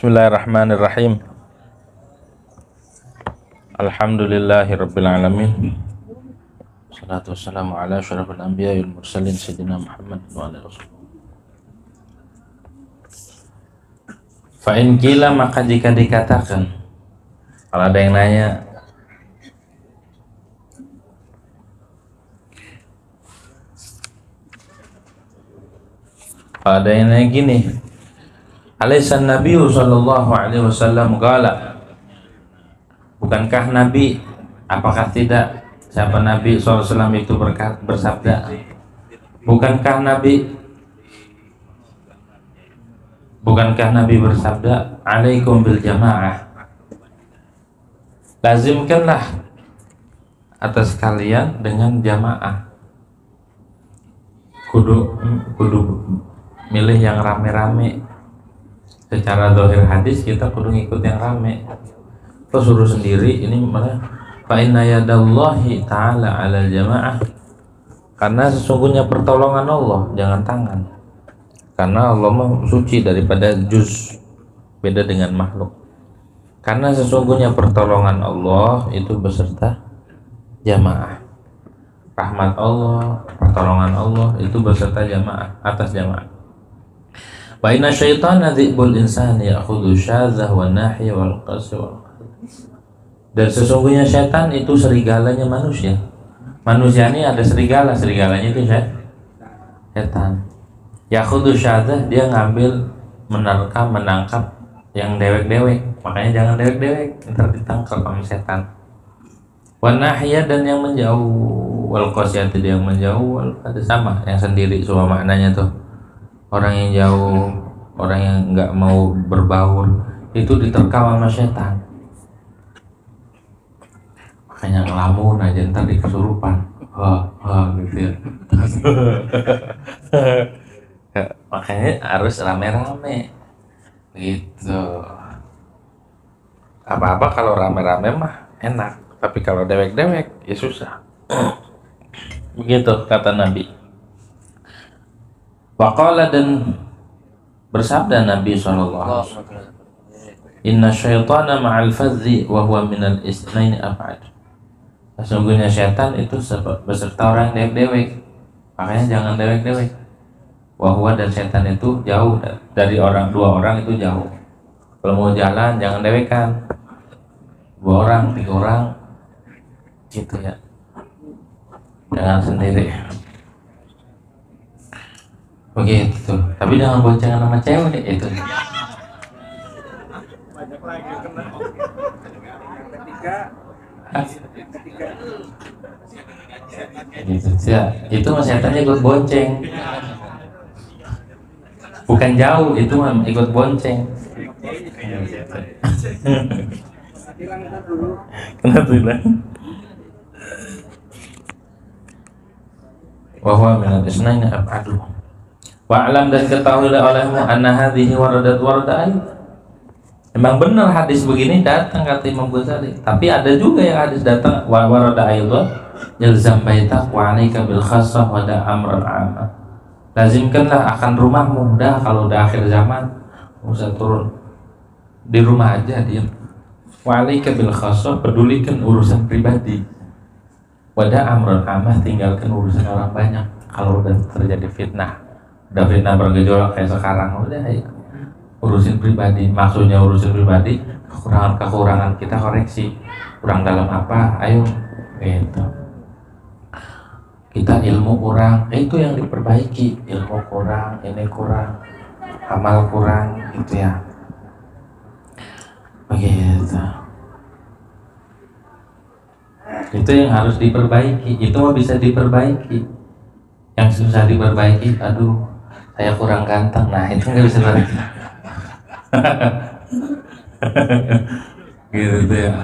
Bismillahirrahmanirrahim. Alhamdulillahirabbil alamin. Wassalatu wassalamu ala asyrafil anbiya'i wal mursalin sayyidina Muhammad wa ala alihi. Fa in qila, maka jika dikatakan, kalau ada yang nanya, kalau ada yang nanya gini, Alaisan Nabi sallallahu alaihi wasallam qala, bukankah Nabi, apakah tidak, siapa Nabi sallallahu alaihi wasallam itu bersabda, bukankah Nabi bersabda, alaikum bil jamaah, lazimkanlah atas kalian dengan jamaah, kudu milih yang rame-rame. Secara zahir hadis kita kudu ngikut yang rame. Terus suruh sendiri, ini mana? Fa inna yadallahi ta'ala 'alal jamaah. Karena sesungguhnya pertolongan Allah jangan tangan. Karena Allah mah suci daripada juz, beda dengan makhluk. Karena sesungguhnya pertolongan Allah itu beserta jamaah. Rahmat Allah, pertolongan Allah itu beserta jamaah, atas jamaah. Wa inna syaitana dhi'bul insani ya'khudhu syadzah wa nahya wal qasy wal. Dan sesungguhnya setan itu serigalanya manusia. Manusia ini ada serigala, serigalanya itu setan. Ya'khudhu syadzah, dia ngambil, menerkam, menangkap yang dewek-dewek. Makanya jangan dewek-dewek, ntar ditangkap sama setan. Wa nahya, dan yang menjauh, wal qasyati, dia yang menjauh, ada sama, yang sendiri semua maknanya tuh. Orang yang jauh, orang yang nggak mau berbaur, itu diterkam sama setan. Makanya ngelamun aja, ntar di kesurupan, gitu ya. Makanya harus rame-rame, gitu. Apa-apa kalau rame-rame mah enak, tapi kalau dewek-dewek ya susah. Begitu kata Nabi. Waqala, dan bersabda Nabi SAW, inna syaitana ma'al fadzi wa huwa minal isnaini ab'ad. Sesungguhnya syaitan itu beserta orang dewek-dewek, makanya jangan dewek-dewek. Wa huwa, dan syaitan itu jauh dari orang, dua orang itu jauh. Kalau mau jalan jangan dewekan, 2 orang, 3 orang gitu ya, jangan sendiri. Begitu, tapi jangan boncengan sama cewek itu. Banyak lagi yang kena. Gitu ya, itu mas setannya ikut bonceng, bukan jauh, itu mah ikut bonceng. Kena hilang. Wa huwa minal isnaini ab'adu. Wa'lam, dan ketahuilah olehmu anna hadhihi waradat warda'i. Emang benar hadis begini datang, kata Imam Ghazali. Tapi ada juga yang hadis datang warada aidha yalzam baitak wa 'alaika bil khassah wa da amran 'amma. Lazimkanlah akan rumahmu, dah kalau udah akhir zaman usah turun di rumah aja, diam. Wa 'alaika bil khassah, pedulikan urusan pribadi. Wa da amran 'amma, tinggalkan urusan orang banyak. Kalau udah terjadi fitnah, udah fitnah bergejolak kayak sekarang, udah ya, urusin pribadi. Maksudnya urusin pribadi, kekurangan kita koreksi. Kurang dalam apa, ayo gitu. Kita ilmu kurang, itu yang diperbaiki. Ilmu kurang, ini kurang, amal kurang, gitu ya. Begitu. Itu yang harus diperbaiki. Itu mah bisa diperbaiki. Yang susah diperbaiki, aduh, saya kurang ganteng. Nah, itu nggak bisa diperbaiki. Gitu ya.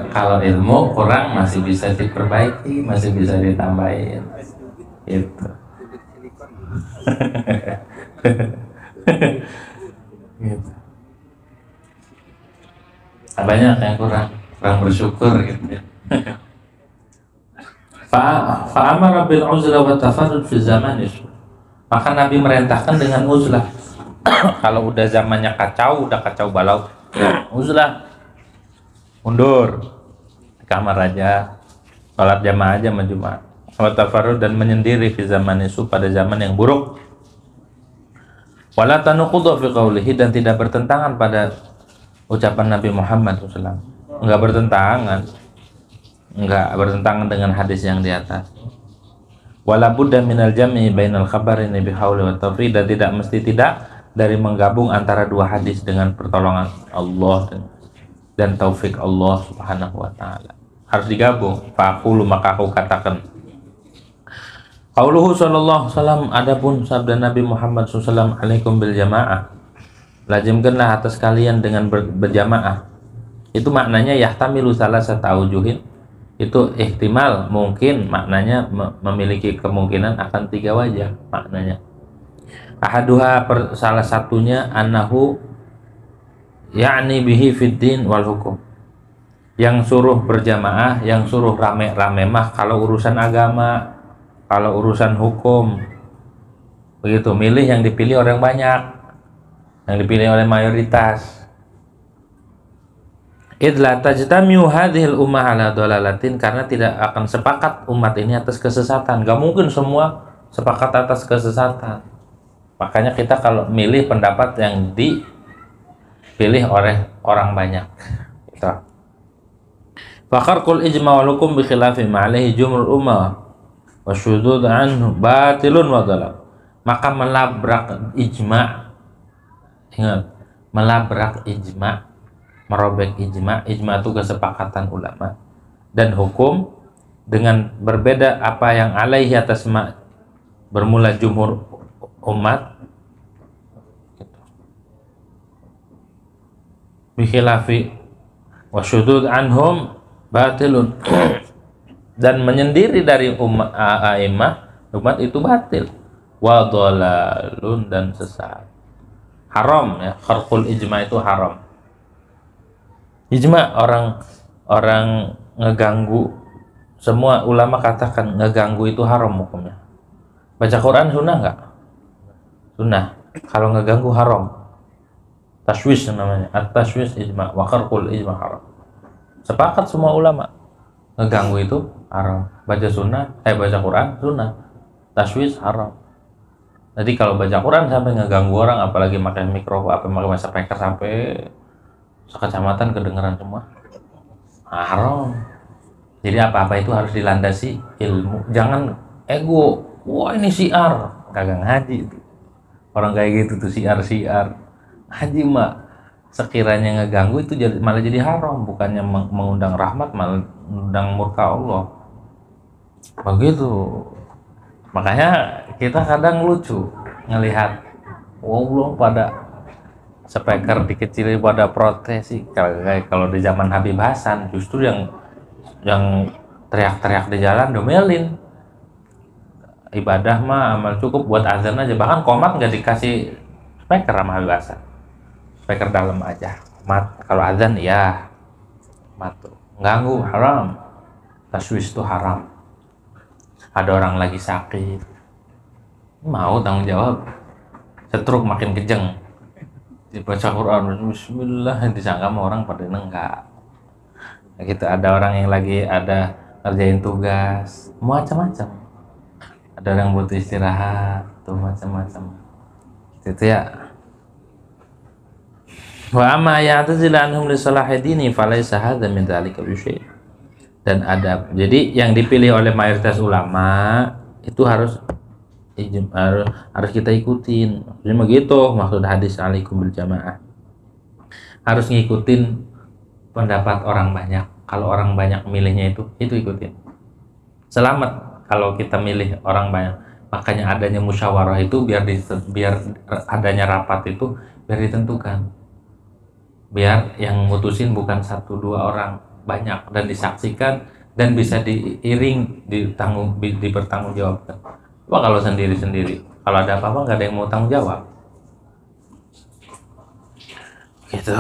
Kalau ilmu kurang masih bisa diperbaiki, masih bisa ditambahin. Gitu. Gitu. Banyak yang kurang bersyukur gitu ya. Fa'amara bil uzlah wa tafarrud fi zaman. Maka Nabi merintahkan dengan uzlah, Kalau udah zamannya kacau, udah kacau balau, uslah mundur di kamar aja, sholat jamaah aja sama Jumat. Wa tafarrud, dan menyendiri fi zaman isu, pada zaman yang buruk. Wala tanuqudha fi qawlihi, dan tidak bertentangan pada ucapan Nabi Muhammad SAW. Enggak bertentangan dengan hadis yang di atas. Wala budda minal jam'i bainal khabarini bihauli wa tawfiq, dan tidak mesti dari menggabung antara dua hadis dengan pertolongan Allah dan taufik Allah Subhanahu wa taala. Harus digabung. Faqulu, maka aku katakan. Qauluhu sallallahu alaihi wasallam, adapun sabda Nabi Muhammad SAW, alaikum bil jamaah, lazimkanlah atas kalian dengan berjamaah. Itu maknanya yahtamilu salasata aujuhin, itu ihtimal, mungkin, maknanya memiliki kemungkinan akan 3 wajah maknanya. Ahaduha, salah satunya, annahu ya'ni bihi fid din wal hukum, yang suruh berjamaah, yang suruh rame-rame mah kalau urusan agama, kalau urusan hukum begitu, milih yang dipilih orang banyak, yang dipilih oleh mayoritas. Idla tajtamiu hadhil ummah ala dolalatin, karena tidak akan sepakat umat ini atas kesesatan. Gak mungkin semua sepakat atas kesesatan. Makanya kita kalau milih pendapat yang dipilih oleh orang banyak. Gitu. Fakharqul ijma' wal hukum bi khilafi ma alaihi jumhur ummah wa syudud anhu batilun wa dhalal. Maka melabrak ijma', ingat, melabrak ijma', merobek ijma'. Ijma' itu kesepakatan ulama, dan hukum dengan berbeda apa yang alaihi atas bermula jumhur umat, bikhilafi wa syudud anhum batilun, dan menyendiri dari umat itu batil, wa dhalalun, dan sesat, haram ya. Kharqul ijma' itu haram. Ijma' orang ngeganggu, semua ulama katakan ngeganggu itu haram hukumnya. Baca Quran sunnah enggak? Sunnah. Kalau ngeganggu haram. Tashwis namanya. At-tashwis ijma', wa kharqul ijma' haram. Sepakat semua ulama, ngeganggu itu haram. Baca Quran sunnah. Tashwis haram. Jadi kalau baca Quran sampai ngeganggu orang, apalagi pakai mikrofon, pakai speaker sampai sekecamatan kedengeran semua, haram. Jadi apa-apa itu harus dilandasi ilmu, jangan ego. Wah ini syiar, kagak ngaji itu. Orang kayak gitu tuh syiar. Haji mak sekiranya ngeganggu itu malah jadi haram, bukannya mengundang rahmat, malah mengundang murka Allah. Begitu. Makanya kita kadang lucu ngelihat, belum pada speaker dikecilin pada protes sih. Kalau di zaman Habib Hasan justru yang teriak-teriak di jalan domelin. Ibadah mah amal cukup buat azan aja, bahkan komat nggak dikasih speaker sama Habib Hasan, speaker dalam aja. Kalau azan ya tuh ganggu, haram. Taswis itu haram. Ada orang lagi sakit, mau tanggung jawab, setruk makin kejeng, dibaca Quran bismillah, disangka sama orang pada nenggak gitu. Ada orang yang lagi ada ngerjain tugas, macam-macam. Ada orang butuh istirahat, tuh macam-macam gitu ya. Wa amma ya'tazil anhum li salahi dini falaysa hadza min dzalika bi syai'. Dan ada, jadi yang dipilih oleh mayoritas ulama itu harus kita ikutin. Jadi begitu maksud hadis alaikum bil jamaah. Harus ngikutin pendapat orang banyak. Kalau orang banyak milihnya itu ikutin. Selamat kalau kita milih orang banyak. Makanya adanya musyawarah itu biar adanya rapat itu biar ditentukan. Biar yang mutusin bukan 1-2 orang, banyak, dan disaksikan dan bisa diiring, dipertanggungjawabkan. Wah kalau sendiri-sendiri, kalau ada apa-apa nggak ada yang mau tanggung jawab. Gitu.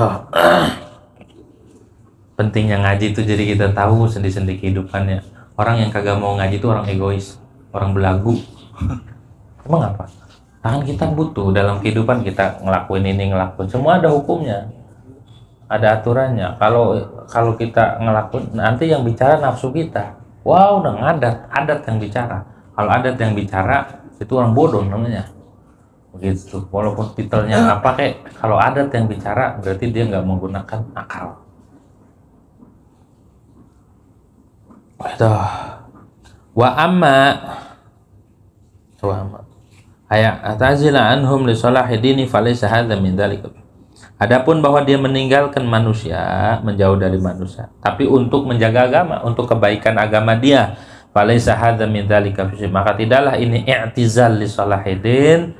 Pentingnya ngaji itu jadi kita tahu sendi-sendi kehidupannya. Orang yang kagak mau ngaji itu orang egois, orang belagu. Emang apa? Tangan kita butuh dalam kehidupan kita ngelakuin ini ngelakuin semua ada hukumnya, ada aturannya. Kalau kita ngelakuin nanti yang bicara nafsu kita. Wow, udah adat yang bicara. Kalau adat yang bicara itu orang bodoh namanya. Begitu. Walaupun titelnya apa kayak kalau adat yang bicara berarti dia nggak menggunakan akal. Waduh. Wa amma atazila anhum li salahi dini falaysa hadza min dzalik. Adapun bahwa dia meninggalkan manusia, menjauh dari manusia, tapi untuk menjaga agama, untuk kebaikan agama dia, falaysa hadza min dzalika, maka tidaklah ini i'tizal li salahi din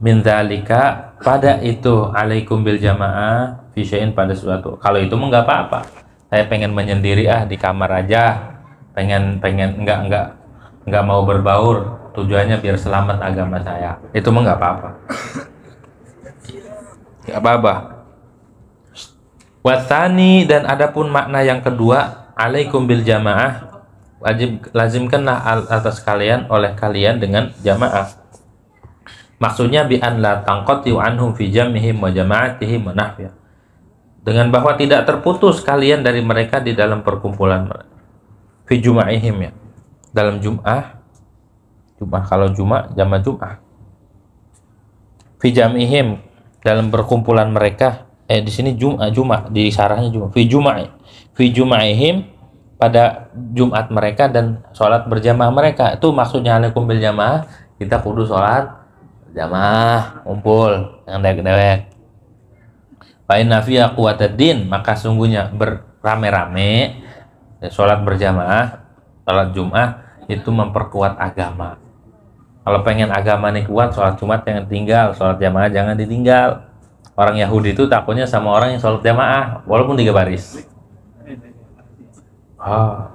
min dzalika, pada itu alaikum bil jamaah fi syai'in, pada suatu. Kalau itu mah enggak apa-apa. Saya pengen menyendiri di kamar aja. Pengen enggak mau berbaur. Tujuannya biar selamat agama saya. Itu mah nggak apa-apa. Nggak apa-apa. Wathani, dan adapun makna yang kedua, alaikum bil jamaah, lazimkanlah atas kalian oleh kalian dengan jamaah. Maksudnya bi an la tanqati anhum fi jam'ihim wa jama'atihim wa nahwiha. Dengan bahwa tidak terputus kalian dari mereka di dalam perkumpulan mereka. Fi jum'ihim, ya. Dalam Jum'ah. Kalau Jum'ah jama' Jum'ah. Fi jam'ihim, dalam perkumpulan mereka. Di sini Jum'ah di sarahnya Jum'ah. Fi jum'ihim, pada Jumat mereka dan sholat berjamaah mereka. Itu maksudnya alaikum bil jamaah, kita kudu sholat jamaah, ngumpul, yang dewek-dewek. Fa inna fiya quwwataddin, maka sungguhnya berame-rame sholat berjamaah, sholat Jum'ah itu memperkuat agama. Kalau pengen agama nih kuat, sholat Jumat jangan tinggal, sholat jamaah jangan ditinggal. Orang Yahudi itu takutnya sama orang yang sholat jamaah, walaupun 3 baris.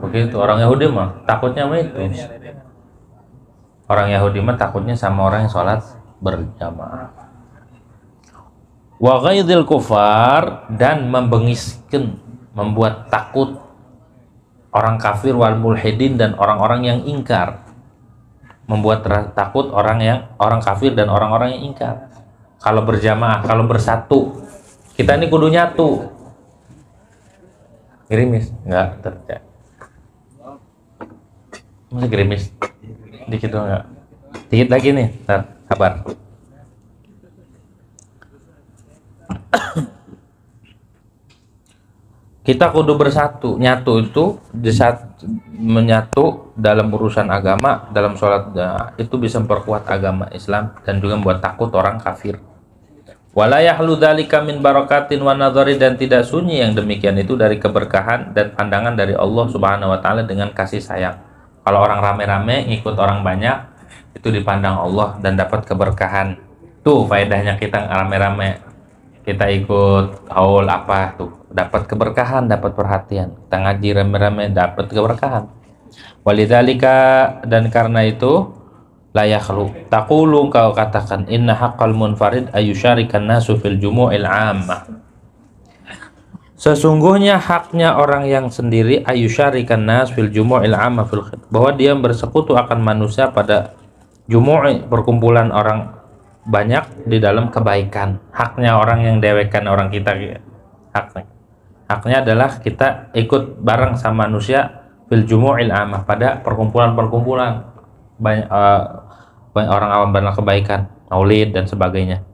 Begitu orang Yahudi mah takutnya mah itu. Orang Yahudi mah takutnya sama orang yang sholat berjamaah. Wa ghaidil kufar, dan membengiskan, membuat takut orang kafir, wal mulhidin, dan orang-orang yang ingkar. Membuat takut orang kafir dan orang-orang yang ingkar. Kalau berjamaah, kalau bersatu, kita ini kudu nyatu. Gerimis enggak terjadi. Masih gerimis dikit doang enggak? Dikit lagi nih, sabar. Kita kudu bersatu, nyatu itu menyatu dalam urusan agama, dalam sholat itu bisa memperkuat agama Islam dan juga membuat takut orang kafir. Wala yahlu dzalika min barakatin wa nadhari, dan tidak sunyi yang demikian itu dari keberkahan dan pandangan dari Allah Subhanahu wa taala dengan kasih sayang. Kalau orang rame-rame ngikut orang banyak, itu dipandang Allah dan dapat keberkahan. Tuh faedahnya kita rame-rame. Kita ikut haul apa tuh, dapat keberkahan, dapat perhatian. Kita ngaji rame-rame, dapat keberkahan. Walidzalika, dan karena itu la yakhlu taqulu, kau katakan inna haqqal munfarid ayyusyarikan nasu fil jumu'il 'ammah. Sesungguhnya haknya orang yang sendiri ayyusyarikan nas fil jumu'il 'ammah fil khid, bahwa dia bersekutu akan manusia pada jumu'i, perkumpulan orang banyak di dalam kebaikan. Haknya orang yang dewekan orang kita, haknya adalah kita ikut bareng sama manusia fil jumu'il amah, pada perkumpulan-perkumpulan banyak orang awam benar kebaikan, maulid dan sebagainya.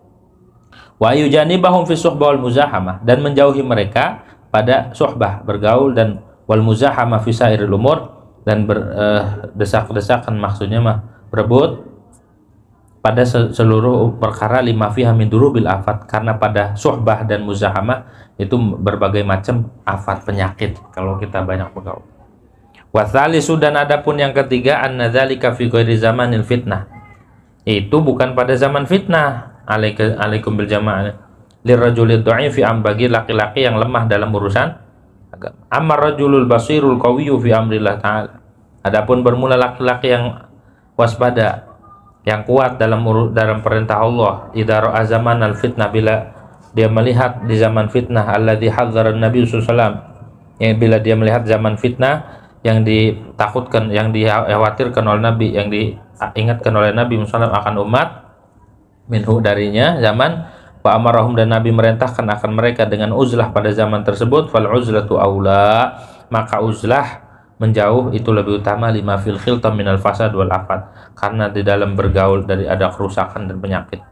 Wa yujanibahum fi suhbah wal muzahamah, dan menjauhi mereka pada suhbah, bergaul, dan wal muzahamah fi sairil umur, dan berdesak-desakan, maksudnya mah berebut pada seluruh perkara, lima fiha min durubil afat, karena pada suhbah dan muzahamah itu berbagai macam afat, penyakit kalau kita banyak bergaul. Watsalisu, dan adapun yang ketiga, annadzalika fi ghairi zamanil fitnah, itu bukan pada zaman fitnah. Alaikum bil jamaah lirrajulid dha'ifi, bagi laki-laki yang lemah dalam urusan agama. Amma rajulul basirul qawiyyu fi amrillah ta'ala, adapun bermula laki-laki yang waspada, yang kuat dalam perintah Allah, idza ra'a zaman al fitnah, bila dia melihat di zaman fitnah, alladzi hadzara Nabi sallallahu alaihi wasallam, yang bila dia melihat zaman fitnah yang ditakutkan, yang dikhawatirkan oleh Nabi, yang diingatkan oleh Nabi sallallahu alaihi wasallam akan umat, minhu darinya zaman wa amarahum dan Nabi merintahkan akan mereka dengan uzlah pada zaman tersebut fal uzlatu aula, maka uzlah menjauh itu lebih utama lima fil khiltam minal fasad wal afat, karena di dalam bergaul dari ada kerusakan dan penyakit.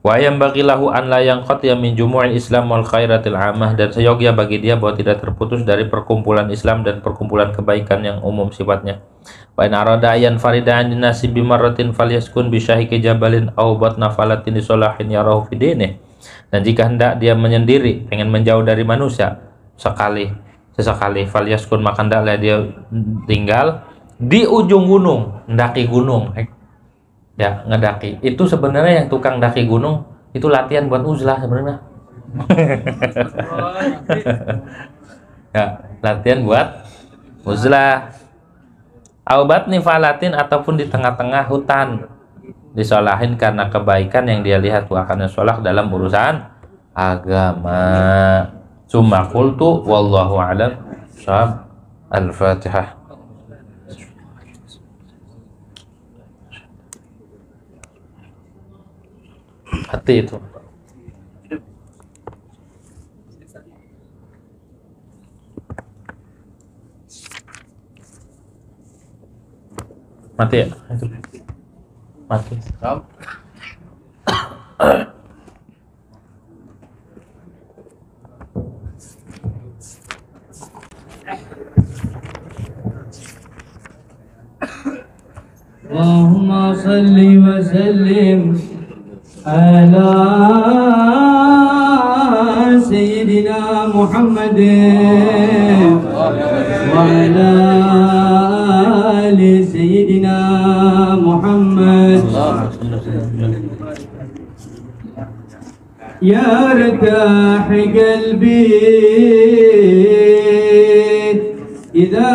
Wa yambaqilahu an la yanqatiya min jumu'il Islam wal khairatil amah, dan seyogia bagi dia bahwa tidak terputus dari perkumpulan Islam dan perkumpulan kebaikan yang umum sifatnya. Wa in arada ayan farida'an dinasi bimarratin falyaskun bisyahiki jabalin aw batna falatin disolahin yarahu fidinih, dan jika hendak dia menyendiri pengen menjauh dari manusia sesekali falyaskun, maka hendaklah dia tinggal di ujung gunung, mendaki gunung. Ya, ngedaki itu sebenarnya yang tukang daki gunung itu latihan buat uzlah sebenarnya. Ya, latihan buat uzlah. Aubat nifalatin, ataupun di tengah-tengah hutan disolahin karena kebaikan yang dia lihat akan sholah dalam urusan agama. Summa qultu wallahu a'lam. Al-Fatihah. Hati itu mati ya, itu mati. Allahumma salli wa sallim ala Sayyidina Muhammadin wa ala ali Sayyidina Muhammad. Ya irtah qalbi idha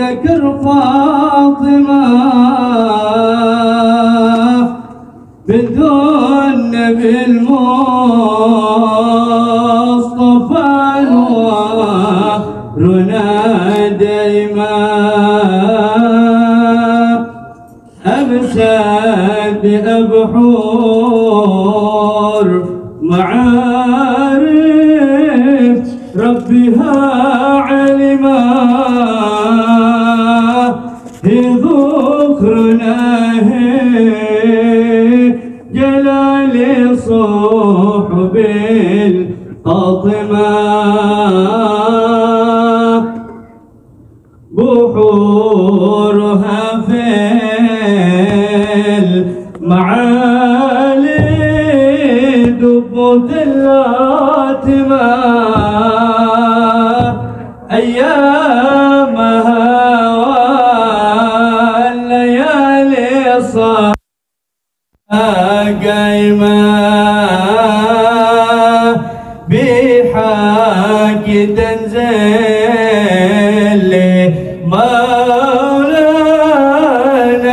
ذكر فاطمة بنت النبي المصطفى نورنا دايما أمسك بأبحور معارف ربها علما ذكرنا جلال صحب الفاطمة بحورها في المعالي دبوت اللاتمة أيامها قايمة بحاكي تنزل مولانا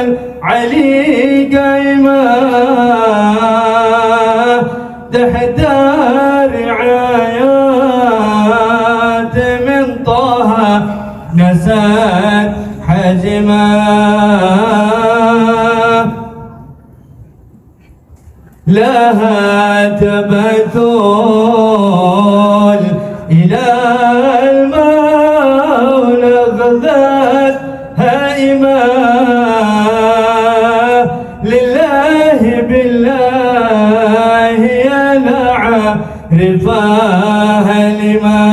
العلي قايمة تحت رعايات من طه نسات حزمة لها تبتل إلى المولى غذات هائمة لله بالله يلعى رفاها لما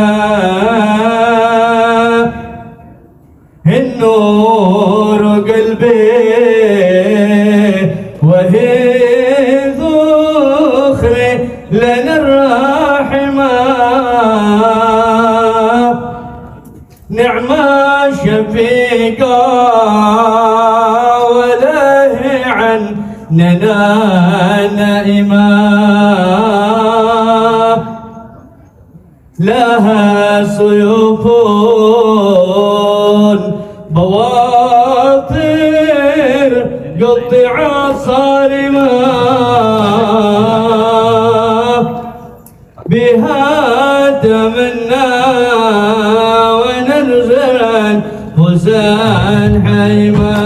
النور قلبي وهي لنا الراحمة نعمة شفيقة وله عننا نائمة لها سيوف بواطر قطع صارمة بها تمنى وننزل حسين حيما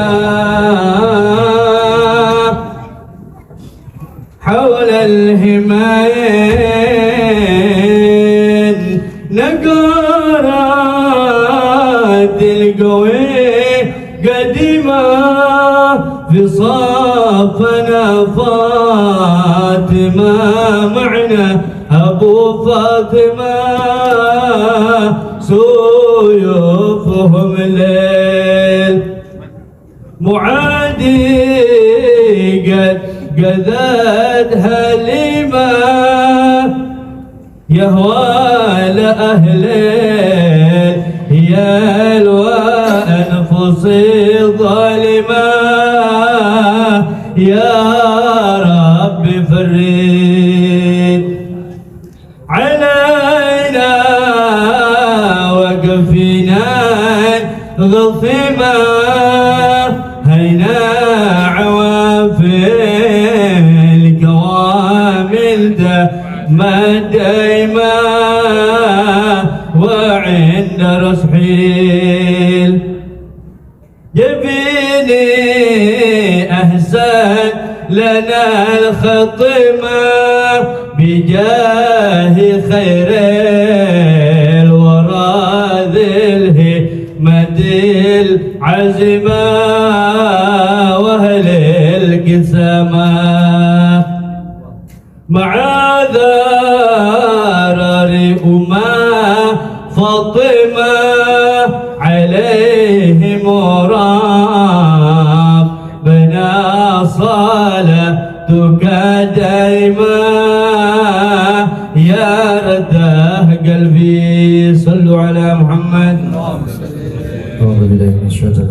حول الهماين نقارات القوي قديمة في صافنا فاطمة معنا أبو فاطمة سيوفهم الليل معادي قد قذتها لما يهوى لأهل يا وأنفس ظالمة يا رب فريد علينا وقفنا غصما هينا عوافي الكوامل ما دايما وعند رسحيل يبيني أحسن لنا الخطمة بجاه خير الورى ذي الهمة العزمة وأهل القسمة مع ذرار فاطمة عليهم ربنا صلاتك دائما يا رده قلبي صلوا على محمد. أعوذ بالله من الشيطان